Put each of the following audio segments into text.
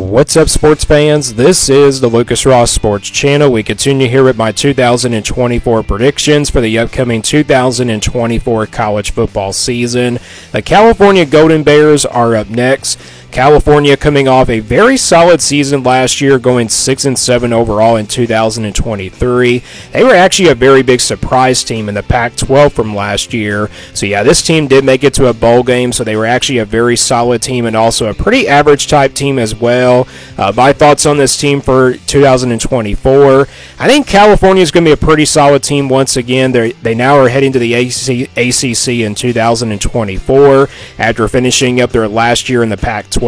What's up, sports fans? This is the Lucas Ross Sports Channel. We continue here with my 2024 predictions for the upcoming 2024 college football season. The California Golden Bears are up next. California coming off a very solid season last year, going 6-7 overall in 2023. They were actually a very big surprise team in the Pac-12 from last year. So yeah, this team did make it to a bowl game, so they were actually a very solid team and also a pretty average type team as well. My thoughts on this team for 2024, I think California is going to be a pretty solid team once again. They now are heading to the ACC in 2024 after finishing up their last year in the Pac-12.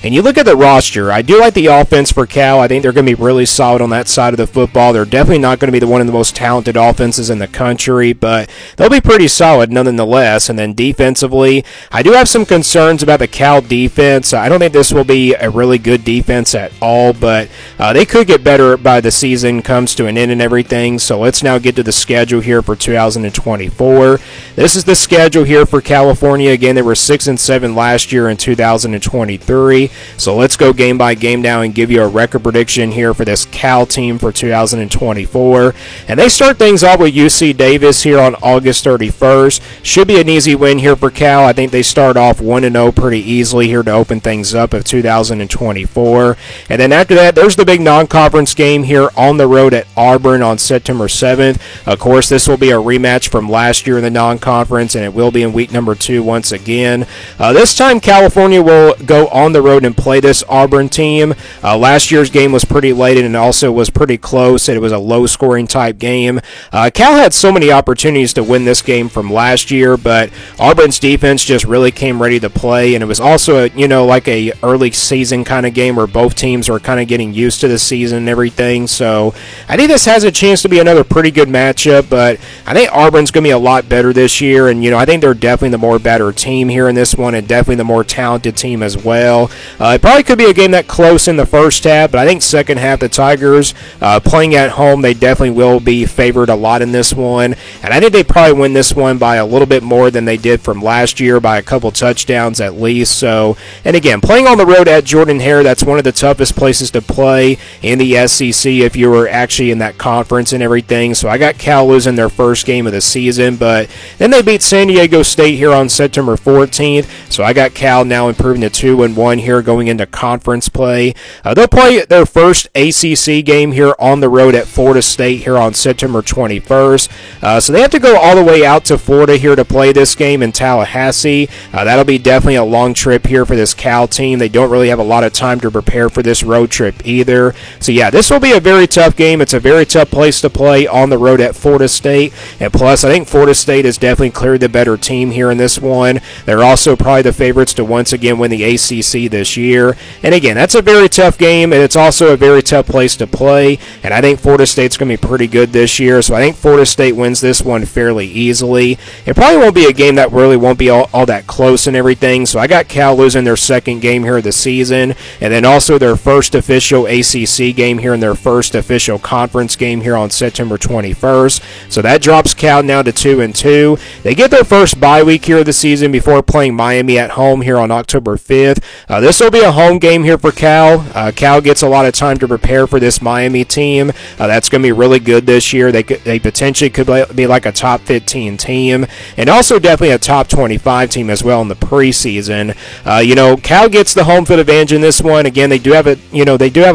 And you look at the roster, I do like the offense for Cal. I think they're going to be really solid on that side of the football. They're definitely not going to be one of the most talented offenses in the country, but they'll be pretty solid nonetheless. And then defensively, I do have some concerns about the Cal defense. I don't think this will be a really good defense at all, but they could get better by the season comes to an end and everything. So let's now get to the schedule here for 2024. This is the schedule here for California. Again, they were 6-7 last year in 2023. So let's go game by game now and give you a record prediction here for this Cal team for 2024. And they start things off with UC Davis here on August 31st. Should be an easy win here for Cal. I think they start off 1-0 pretty easily here to open things up of 2024. And then after that, there's the big non-conference game here on the road at Auburn on September 7th. Of course, this will be a rematch from last year in the non-conference, and it will be in week number 2 once again. This time, California will go on the road and play this Auburn team. Last year's game was pretty late and also was pretty close. It was a low-scoring type game. Cal had so many opportunities to win this game from last year, but Auburn's defense just really came ready to play, and it was also like a early season kind of game where both teams were kind of getting used to the season and everything. So I think this has a chance to be another pretty good matchup, but I think Auburn's going to be a lot better this year, and I think they're definitely the more better team here in this one and definitely the more talented team as well. It probably could be a game that close in the first half, but I think second half the Tigers playing at home, they definitely will be favored a lot in this one, and I think they probably win this one by a little bit more than they did from last year, by a couple touchdowns at least. So, and again, playing on the road at Jordan-Hare, that's one of the toughest places to play in the SEC if you were actually in that conference and everything. So I got Cal losing their first game of the season, but then they beat San Diego State here on September 14th. So I got Cal now improving to 2-1 here going into conference play. They'll play their first ACC game here on the road at Florida State here on September 21st. So they have to go all the way out to Florida here to play this game in Tallahassee. That'll be definitely a long trip here for this Cal team. They don't really have a lot of time to prepare for this road trip either. So yeah, this will be a very tough game. It's a very tough place to play on the road at Florida State. And plus, I think Florida State is definitely clearly the better team here in this one. They're also probably the favorites to once again win the ACC this year. And again, that's a very tough game, and it's also a very tough place to play. And I think Florida State's going to be pretty good this year. So I think Florida State wins this one fairly easily. It probably won't be a game that really won't be all that close and everything. So I got Cal losing their second game here of the season, and then also their first official ACC game here and their first official conference game here on September 21st. So that drops Cal now to 2-2. They get their first bye week here of the season before playing Miami at home here on October 5th. This will be a home game here for Cal. Cal gets a lot of time to prepare for this Miami team. That's going to be really good this year. They potentially could be like a top 15 team, and also definitely a top 25 team as well in the preseason. Cal gets the home field advantage in this one. Again, they do have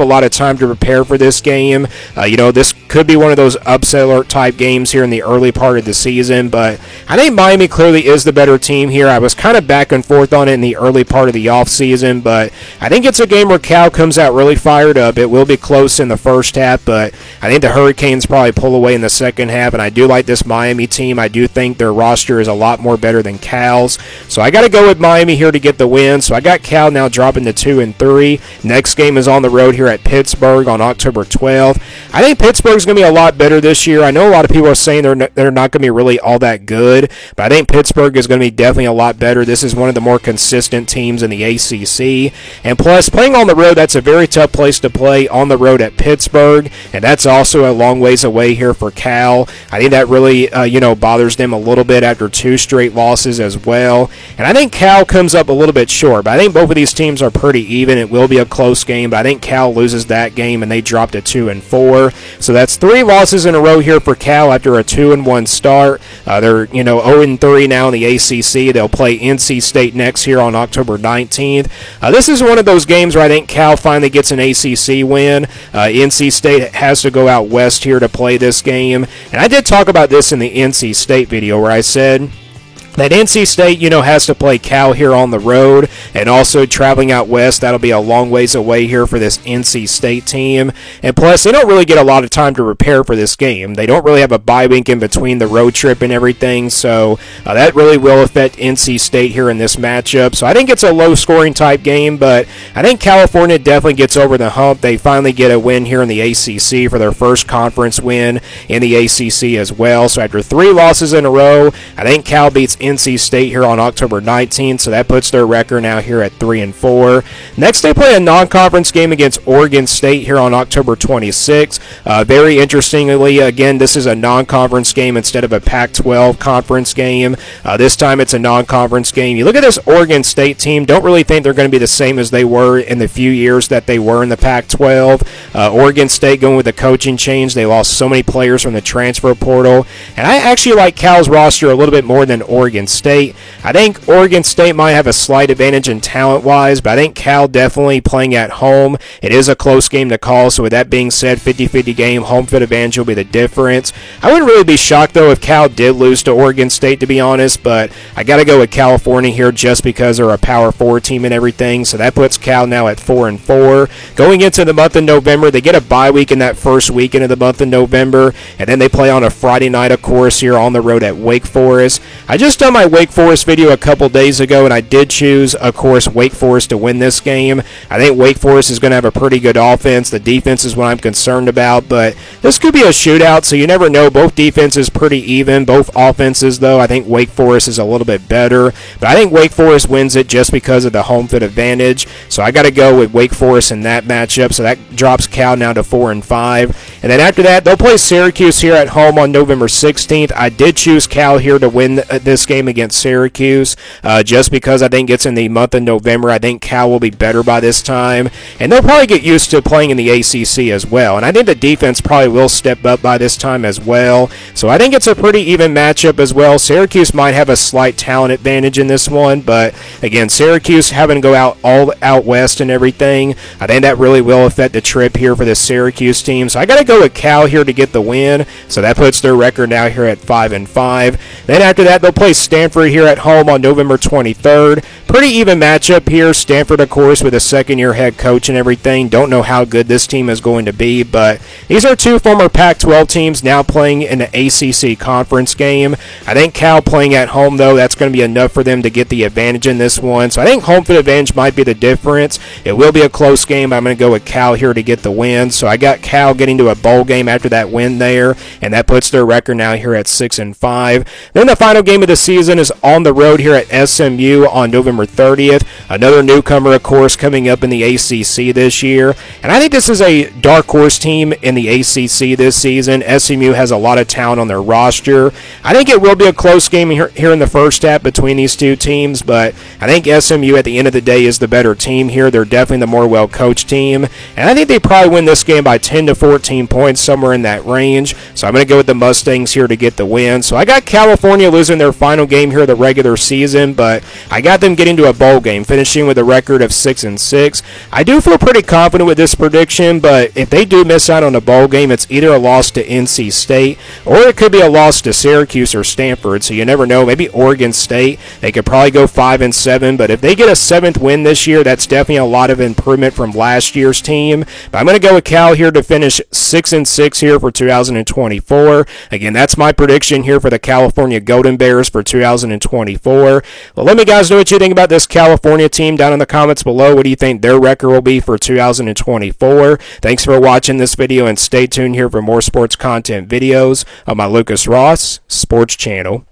a lot of time to prepare for this game. This could be one of those upset alert type games here in the early part of the season, but I think Miami clearly is the better team here. I was kind of back and forth on it in the early part of the offseason, but I think it's a game where Cal comes out really fired up. It will be close in the first half, but I think the Hurricanes probably pull away in the second half, and I do like this Miami team. I do think their roster is a lot more better than Cal's, so I got to go with Miami here to get the win. So I got Cal now dropping to 2-3. Next game is on the road here at Pittsburgh on October 12th. I think Pittsburgh's going to be a lot better this year. I know a lot of people are saying they're not going to be really all that good, but I think Pittsburgh is going to be definitely a lot better. This is one of the more consistent teams in the the ACC. And plus, playing on the road, that's a very tough place to play on the road at Pittsburgh, and that's also a long ways away here for Cal. I think that really, bothers them a little bit after 2 straight losses as well. And I think Cal comes up a little bit short, but I think both of these teams are pretty even. It will be a close game, but I think Cal loses that game, and they drop to 2-4. So that's 3 losses in a row here for Cal after a 2-1 start. They're 0-3 now in the ACC. They'll play NC State next here on October 19th. This is one of those games where I think Cal finally gets an ACC win. NC State has to go out west here to play this game, and I did talk about this in the NC State video where I said that NC State, has to play Cal here on the road, and also traveling out west, that'll be a long ways away here for this NC State team. And plus, they don't really get a lot of time to prepare for this game. They don't really have a bye week in between the road trip and everything, so that really will affect NC State here in this matchup. So I think it's a low-scoring type game, but I think California definitely gets over the hump. They finally get a win here in the ACC for their first conference win in the ACC as well. So after 3 losses in a row, I think Cal beats NC State here on October 19th, so that puts their record now here at 3-4. Next, they play a non-conference game against Oregon State here on October 26th. Very interestingly, again, this is a non-conference game instead of a Pac-12 conference game. This time it's a non-conference game. You look at this Oregon State team, don't really think they're going to be the same as they were in the few years that they were in the Pac-12. Oregon State going with the coaching change. They lost so many players from the transfer portal, and I actually like Cal's roster a little bit more than Oregon State. I think Oregon State might have a slight advantage in talent-wise, but I think Cal definitely playing at home. It is a close game to call, so with that being said, 50-50 game, home field advantage will be the difference. I wouldn't really be shocked, though, if Cal did lose to Oregon State, to be honest, but I got to go with California here just because they're a Power 4 team and everything, so that puts Cal now at 4-4. Going into the month of November, they get a bye week in that first weekend of the month of November, and then they play on a Friday night, of course, here on the road at Wake Forest. I just done my Wake Forest video a couple days ago, and I did choose, of course, Wake Forest to win this game. I think Wake Forest is going to have a pretty good offense. The defense is what I'm concerned about, but this could be a shootout, so you never know. Both defenses pretty even. Both offenses, though, I think Wake Forest is a little bit better, but I think Wake Forest wins it just because of the home field advantage, so I got to go with Wake Forest in that matchup, so that drops Cal now to 4-5. And then after that, they'll play Syracuse here at home on November 16th. I did choose Cal here to win this game against Syracuse, just because I think it's in the month of November. I think Cal will be better by this time, and they'll probably get used to playing in the ACC as well, and I think the defense probably will step up by this time as well, so I think it's a pretty even matchup as well. Syracuse might have a slight talent advantage in this one, but again, Syracuse having to go out west and everything, I think that really will affect the trip here for this Syracuse team, so I got to go with Cal here to get the win, so that puts their record now here at 5-5. Then after that, they'll play Stanford here at home on November 23rd. Pretty even matchup here. Stanford, of course, with a second-year head coach and everything. Don't know how good this team is going to be, but these are 2 former Pac-12 teams now playing in the ACC conference game. I think Cal playing at home, though, that's going to be enough for them to get the advantage in this one. So I think home field advantage might be the difference. It will be a close game. I'm going to go with Cal here to get the win. So I got Cal getting to a bowl game after that win there, and that puts their record now here at 6-5. Then the final game of the season is on the road here at SMU on November 30th. Another newcomer, of course, coming up in the ACC this year. And I think this is a dark horse team in the ACC this season. SMU has a lot of talent on their roster. I think it will be a close game here in the first half between these 2 teams, but I think SMU at the end of the day is the better team here. They're definitely the more well-coached team, and I think they probably win this game by 10 to 14 points, somewhere in that range. So I'm going to go with the Mustangs here to get the win. So I got California losing their final game here of the regular season, but I got them getting to a bowl game, finishing with a record of 6-6. I do feel pretty confident with this prediction, but if they do miss out on a bowl game, it's either a loss to NC State, or it could be a loss to Syracuse or Stanford, so you never know. Maybe Oregon State, they could probably go 5-7, but if they get a 7th win this year, that's definitely a lot of improvement from last year's team. But I'm going to go with Cal here to finish 6-6 here for 2024. Again, that's my prediction here for the California Golden Bears for 2024. Well, let me guys know what you think about this California team down in the comments below. What do you think their record will be for 2024? Thanks for watching this video, and stay tuned here for more sports content videos on my Lucas Ross Sports Channel.